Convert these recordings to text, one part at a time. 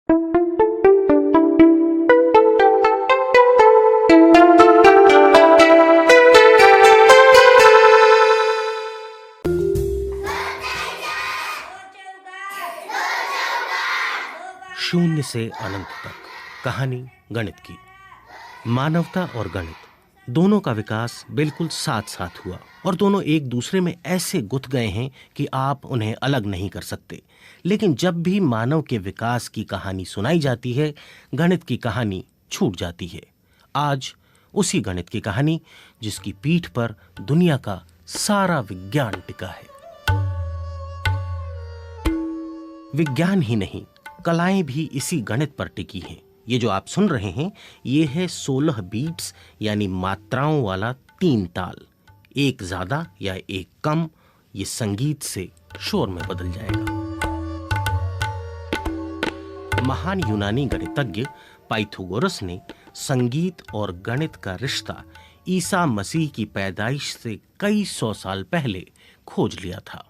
शून्य से अनंत तक कहानी गणित की। मानवता और गणित दोनों का विकास बिल्कुल साथ साथ हुआ और दोनों एक दूसरे में ऐसे गुथ गए हैं कि आप उन्हें अलग नहीं कर सकते। लेकिन जब भी मानव के विकास की कहानी सुनाई जाती है, गणित की कहानी छूट जाती है। आज उसी गणित की कहानी जिसकी पीठ पर दुनिया का सारा विज्ञान टिका है। विज्ञान ही नहीं, कलाएं भी इसी गणित पर टिकी हैं। ये जो आप सुन रहे हैं, ये है 16 बीट्स यानी मात्राओं वाला 3 ताल। एक ज्यादा या एक कम, ये संगीत से शोर में बदल जाएगा। महान यूनानी गणितज्ञ पाइथागोरस ने संगीत और गणित का रिश्ता ईसा मसीह की पैदाइश से कई सौ साल पहले खोज लिया था।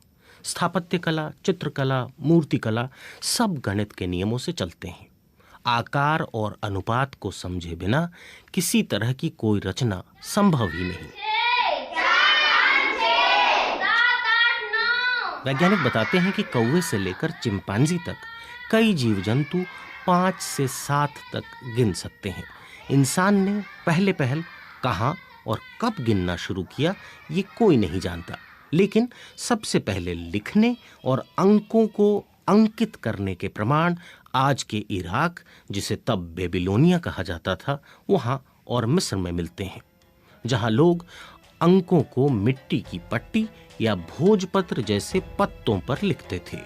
स्थापत्य कला, चित्रकला, मूर्तिकला सब गणित के नियमों से चलते हैं। आकार और अनुपात को समझे बिना किसी तरह की कोई रचना संभव ही नहीं। वैज्ञानिक बताते हैं कि कौवे से लेकर चिंपांजी तक कई जीव जंतु 5 से 7 तक गिन सकते हैं। इंसान ने पहले कहां और कब गिनना शुरू किया, ये कोई नहीं जानता। लेकिन सबसे पहले लिखने और अंकों को अंकित करने के प्रमाण आज के इराक, जिसे तब बेबीलोनिया कहा जाता था, वहां और मिस्र में मिलते हैं, जहां लोग अंकों को मिट्टी की पट्टी या भोजपत्र जैसे पत्तों पर लिखते थे।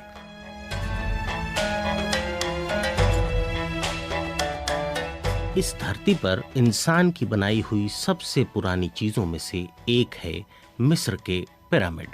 इस धरती पर इंसान की बनाई हुई सबसे पुरानी चीजों में से एक है मिस्र के पिरामिड।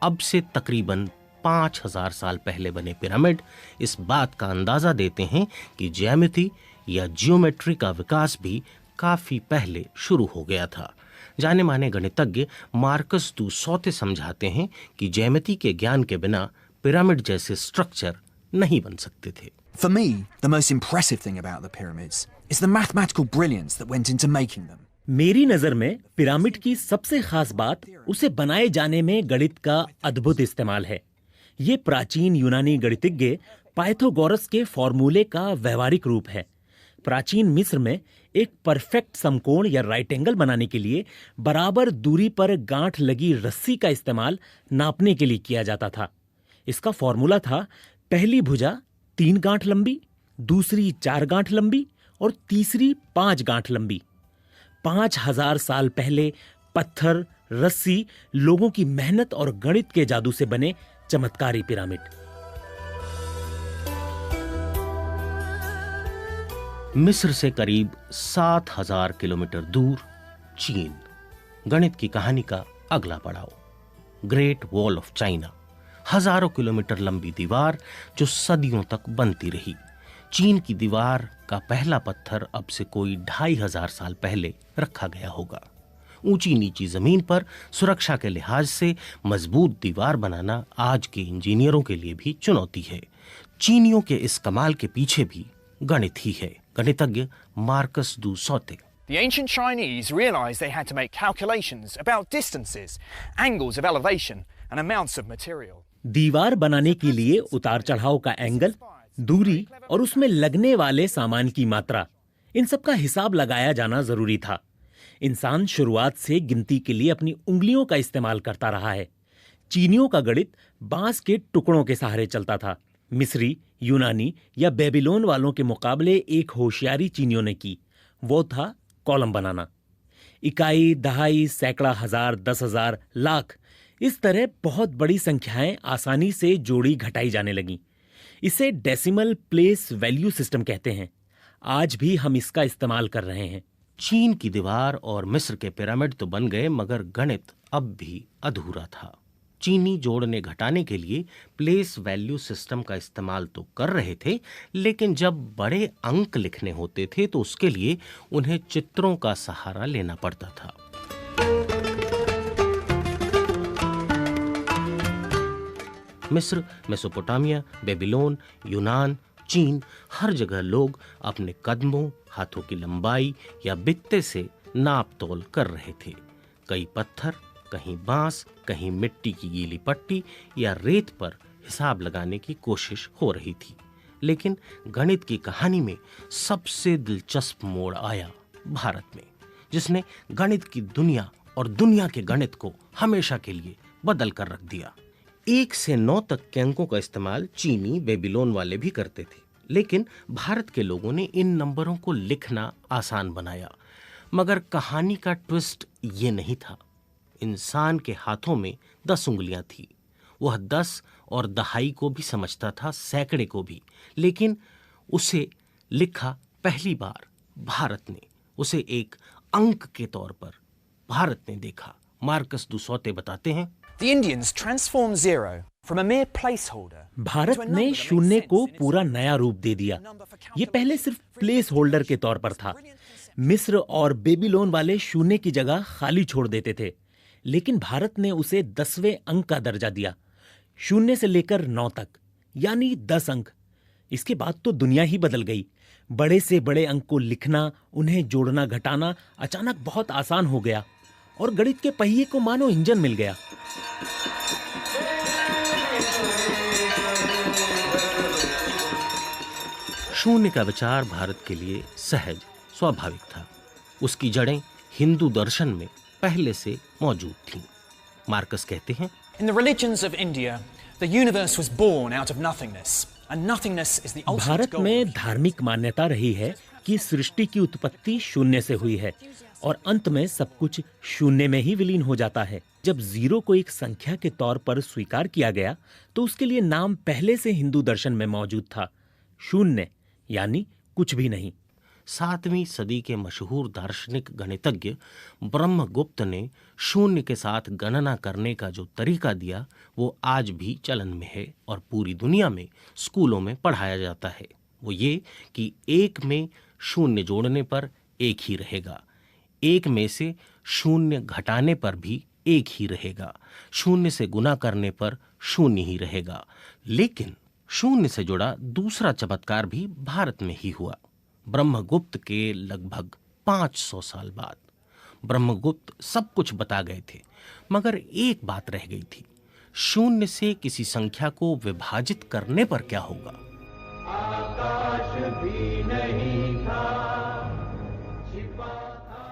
अब से तकरीबन 5000 साल पहले बने पिरामिड इस बात का अंदाजा देते हैं कि ज्यामिति या जियोमेट्री का विकास भी काफी पहले शुरू हो गया था। जाने माने गणितज्ञ मार्कस दू सौते समझाते हैं कि ज्यामिति के ज्ञान के बिना पिरामिड जैसे स्ट्रक्चर नहीं बन सकते थे। For me, the most impressive thing about the pyramids is the mathematical brilliance that went into making them. मेरी नजर में पिरामिड की सबसे खास बात उसे बनाए जाने में गणित का अद्भुत इस्तेमाल है। ये प्राचीन यूनानी गणितज्ञ पाइथागोरस के फॉर्मूले का व्यवहारिक रूप है। प्राचीन मिस्र में एक परफेक्ट समकोण या राइट एंगल बनाने के लिए बराबर दूरी पर गांठ लगी रस्सी का इस्तेमाल नापने के लिए किया जाता था। इसका फॉर्मूला था, पहली भुजा 3 गांठ लंबी, दूसरी 4 गांठ लंबी और तीसरी 5 गांठ लंबी। 5000 साल पहले पत्थर, रस्सी, लोगों की मेहनत और गणित के जादू से बने चमत्कारी पिरामिड। मिस्र से करीब 7000 किलोमीटर दूर चीन। गणित की कहानी का अगला पड़ाव, ग्रेट वॉल ऑफ चाइना। हजारों किलोमीटर लंबी दीवार जो सदियों तक बनती रही। चीन की दीवार का पहला पत्थर अब से कोई 2500 साल पहले रखा गया होगा। ऊंची नीची जमीन पर सुरक्षा के लिहाज से मजबूत दीवार बनाना आज के इंजीनियरों के लिए भी चुनौती है। चीनियों के इस कमाल के पीछे भी गणित ही है। गणितज्ञ मार्कस दू saute. The ancient Chinese realized they had to make calculations about distances, angles of elevation and amounts of material. दीवार बनाने के लिए उतार चढ़ाव का एंगल, दूरी और उसमें लगने वाले सामान की मात्रा, इन सब का हिसाब लगाया जाना जरूरी था। इंसान शुरुआत से गिनती के लिए अपनी उंगलियों का इस्तेमाल करता रहा है। चीनियों का गणित बांस के टुकड़ों के सहारे चलता था। मिस्री, यूनानी या बेबीलोन वालों के मुकाबले एक होशियारी चीनियों ने की, वो था कॉलम बनाना। इकाई, दहाई, सैकड़ा, हजार, 10,000, लाख, इस तरह बहुत बड़ी संख्याएं आसानी से जोड़ी घटाई जाने लगीं। इसे डेसिमल प्लेस वैल्यू सिस्टम कहते हैं। आज भी हम इसका इस्तेमाल कर रहे हैं। चीन की दीवार और मिस्र के पिरामिड तो बन गए, मगर गणित अब भी अधूरा था। चीनी जोड़ने घटाने के लिए प्लेस वैल्यू सिस्टम का इस्तेमाल तो कर रहे थे, लेकिन जब बड़े अंक लिखने होते थे तो उसके लिए उन्हें चित्रों का सहारा लेना पड़ता था। मिस्र, मेसोपोटामिया, बेबीलोन, यूनान चीन हर जगह लोग अपने कदमों, हाथों की लंबाई या बित्ते से नाप तोल कर रहे थे। कई पत्थर, कहीं बांस, कहीं मिट्टी की गीली पट्टी या रेत पर हिसाब लगाने की कोशिश हो रही थी। लेकिन गणित की कहानी में सबसे दिलचस्प मोड़ आया भारत में, जिसने गणित की दुनिया और दुनिया के गणित को हमेशा के लिए बदल कर रख दिया। 1 से 9 तक के अंकों का इस्तेमाल चीनी, बेबीलोन वाले भी करते थे, लेकिन भारत के लोगों ने इन नंबरों को लिखना आसान बनाया। मगर कहानी का ट्विस्ट ये नहीं था। इंसान के हाथों में 10 उंगलियां थी। वह 10 और दहाई को भी समझता था, सैकड़े को भी, लेकिन उसे लिखा पहली बार भारत ने, उसे एक अंक के तौर पर भारत ने देखा। मार्कस दुसौते बताते हैं, The Indians transformed zero from a mere placeholder. Bharat ने शून्य को पूरा नया रूप दे दिया। ये पहले सिर्फ प्लेस होल्डर के तौर पर था। मिस्र और बेबीलोन वाले शून्य की जगह खाली छोड़ देते थे, लेकिन भारत ने उसे 10वें अंक का दर्जा दिया, 0 से लेकर 9 तक, यानी 10 अंक। इसके बाद तो दुनिया ही बदल गई। बड़े से बड़े अंक को लिखना, उन्हें जोड़ना घटाना अचानक बहुत आसान हो गया और गणित के पहिए को मानो इंजन मिल गया। शून्य का विचार भारत के लिए सहज, स्वाभाविक था। उसकी जड़ें हिंदू दर्शन में पहले से मौजूद थीं। मार्कस कहते हैं, In the religions of India, the universe was born out of nothingness, and nothingness is the ultimate Bharat goal. में धार्मिक मान्यता रही है कि सृष्टि की उत्पत्ति शून्य से हुई है और अंत में सब कुछ शून्य में ही विलीन हो जाता है। जब जीरो को एक संख्या के तौर पर स्वीकार किया गया तो उसके लिए नाम पहले से हिंदू दर्शन में मौजूद था, शून्य, यानी कुछ भी नहीं। 7वीं सदी के मशहूर दार्शनिक गणितज्ञ ब्रह्मगुप्त ने शून्य के साथ गणना करने का जो तरीका दिया वो आज भी चलन में है और पूरी दुनिया में स्कूलों में पढ़ाया जाता है। वो ये कि 1 में शून्य जोड़ने पर 1 ही रहेगा, 1 में से शून्य घटाने पर भी 1 ही रहेगा, शून्य से गुना करने पर 0 ही रहेगा। लेकिन शून्य से जुड़ा दूसरा चमत्कार भी भारत में ही हुआ। ब्रह्मगुप्त के लगभग 500 साल बाद ब्रह्मगुप्त सब कुछ बता गए थे, मगर एक बात रह गई थी, शून्य से किसी संख्या को विभाजित करने पर क्या होगा।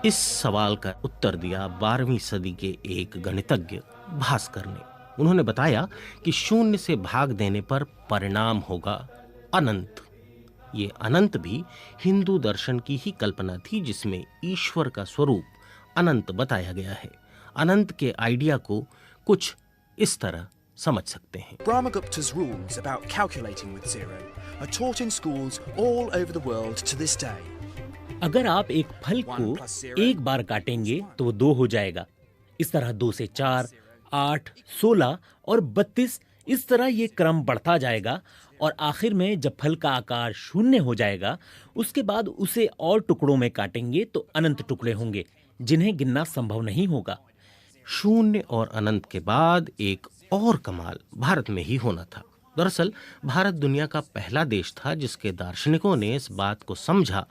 इस सवाल का उत्तर दिया 12वीं सदी के एक गणितज्ञ भास्कर ने। उन्होंने बताया कि शून्य से भाग देने पर परिणाम होगा अनंत। ये अनंत भी हिंदू दर्शन की ही कल्पना थी, जिसमें ईश्वर का स्वरूप अनंत बताया गया है। अनंत के आइडिया को कुछ इस तरह समझ सकते हैं। Brahmagupta's rules about calculating with zero are taught in schools all over the world to this day. अगर आप एक फल को एक बार काटेंगे तो वो 2 हो जाएगा। इस तरह 2 से 4, 8, 16 और 32, इस तरह ये क्रम बढ़ता जाएगा और आखिर में जब फल का आकार 0 हो जाएगा, उसके बाद उसे और टुकड़ों में काटेंगे तो अनंत टुकड़े होंगे जिन्हें गिनना संभव नहीं होगा। 0 और अनंत के बाद एक और कमाल भारत में ही होना था। दरअसल भारत दुनिया का पहला देश था जिसके दार्शनिकों ने इस बात को समझा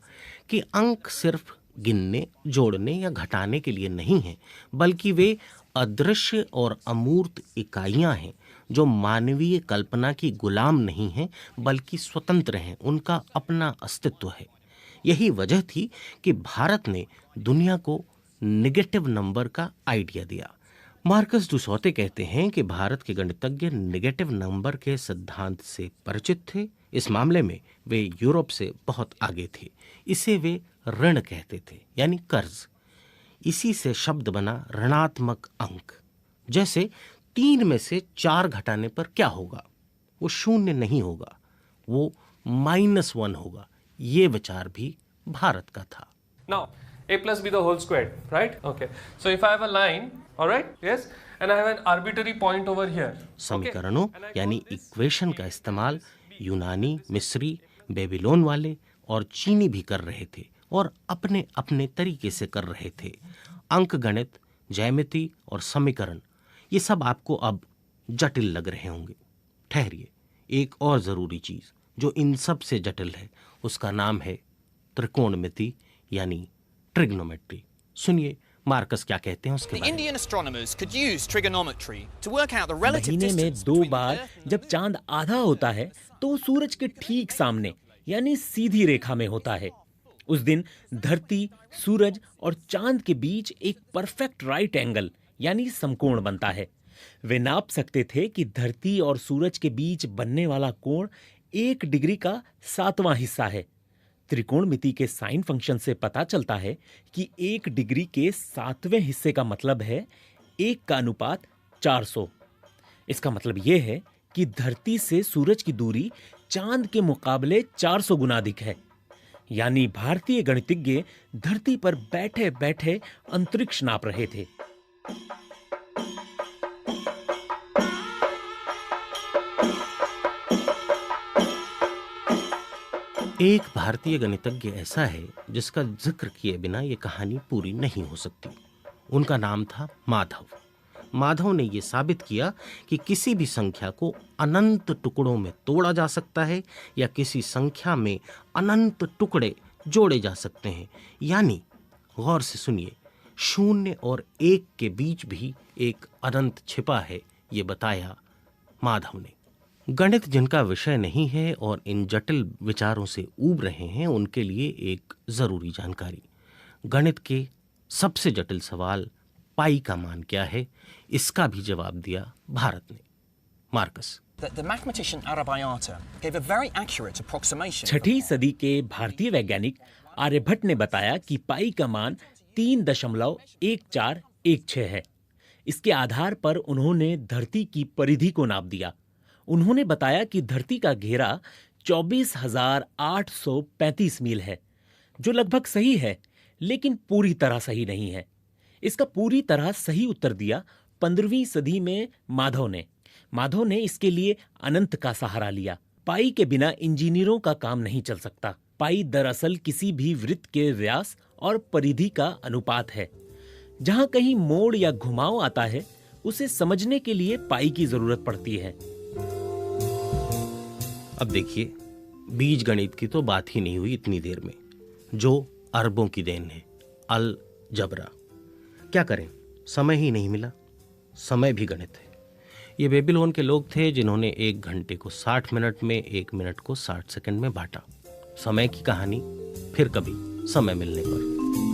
कि अंक सिर्फ गिनने, जोड़ने या घटाने के लिए नहीं हैं, बल्कि वे अदृश्य और अमूर्त इकाइयां हैं जो मानवीय कल्पना की गुलाम नहीं हैं बल्कि स्वतंत्र हैं, उनका अपना अस्तित्व है। यही वजह थी कि भारत ने दुनिया को नेगेटिव नंबर का आइडिया दिया। मार्कस दुसौते कहते हैं कि भारत के गणितज्ञ नेगेटिव नंबर के सिद्धांत से परिचित थे। इस मामले में वे यूरोप से बहुत आगे थे। इसे वे ऋण कहते थे, यानी कर्ज। इसी से शब्द बना ऋणात्मक अंक। जैसे 3 में से 4 घटाने पर क्या होगा? वो 0 नहीं होगा, वो -1 होगा। ये विचार भी भारत का था। Now, a plus b the whole squared, right? Okay. So if I have a line, all right, yes, and I have an arbitrary point over here. समीकरणों यानी इक्वेशन का इस्तेमाल यूनानी, मिस्री, बेबीलोन वाले और चीनी भी कर रहे थे और अपने अपने तरीके से कर रहे थे। अंक गणित, ज्यामिति और समीकरण, ये सब आपको अब जटिल लग रहे होंगे। ठहरिए, एक और जरूरी चीज, जो इन सब से जटिल है, उसका नाम है त्रिकोणमिति यानी ट्रिग्नोमेट्री। सुनिए मार्कस क्या कहते हैं उसके The बारे में। Indian astronomers could use trigonometry to work out the relative महीने में distance 2 between the bar Earth and जब चांद आधा होता है तो वो सूरज के ठीक सामने यानी सीधी रेखा में होता है। उस दिन धरती, सूरज और चांद के बीच एक परफेक्ट राइट एंगल यानी समकोण बनता है। वे नाप सकते थे कि धरती और सूरज के बीच बनने वाला कोण 1 डिग्री का 7वां हिस्सा है। त्रिकोणमिति के साइन फंक्शन से पता चलता है कि 1 डिग्री के 7वें हिस्से का मतलब है 1 का अनुपात 400। इसका मतलब यह है कि धरती से सूरज की दूरी चांद के मुकाबले 400 गुना अधिक है। यानी भारतीय गणितज्ञ धरती पर बैठे बैठे अंतरिक्ष नाप रहे थे। एक भारतीय गणितज्ञ ऐसा है जिसका जिक्र किए बिना ये कहानी पूरी नहीं हो सकती। उनका नाम था माधव। माधव ने यह साबित किया कि किसी भी संख्या को अनंत टुकड़ों में तोड़ा जा सकता है या किसी संख्या में अनंत टुकड़े जोड़े जा सकते हैं। यानी गौर से सुनिए, 0 और 1 के बीच भी एक अनंत छिपा है, ये बताया माधव ने। गणित जिनका विषय नहीं है और इन जटिल विचारों से ऊब रहे हैं, उनके लिए एक जरूरी जानकारी। गणित के सबसे जटिल सवाल पाई का मान क्या है, इसका भी जवाब दिया भारत ने। Marcus. The mathematician Arabayata gave a very accurate approximation. 6ठी सदी के भारतीय वैज्ञानिक आर्यभट्ट ने बताया कि पाई का मान 3.1416 है। इसके आधार पर उन्होंने धरती की परिधि को नाप दिया। उन्होंने बताया कि धरती का घेरा 24,835 मील है, जो लगभग सही है, लेकिन पूरी तरह सही नहीं है। इसका पूरी तरह सही उत्तर दिया 15वीं सदी में माधव ने। माधव ने इसके लिए अनंत का सहारा लिया। पाई के बिना इंजीनियरों का काम नहीं चल सकता। पाई दरअसल किसी भी वृत्त के व्यास और परिधि का अनुपात है। जहां कहीं मोड़ या घुमाव आता है, उसे समझने के लिए पाई की जरूरत पड़ती है। अब देखिए, बीज गणित की तो बात ही नहीं हुई इतनी देर में, जो अरबों की देन है, अल जबरा। क्या करें, समय ही नहीं मिला। समय भी गणित है। ये बेबीलोन के लोग थे जिन्होंने 1 घंटे को 60 मिनट में, 1 मिनट को 60 सेकंड में बांटा। समय की कहानी फिर कभी समय मिलने पर।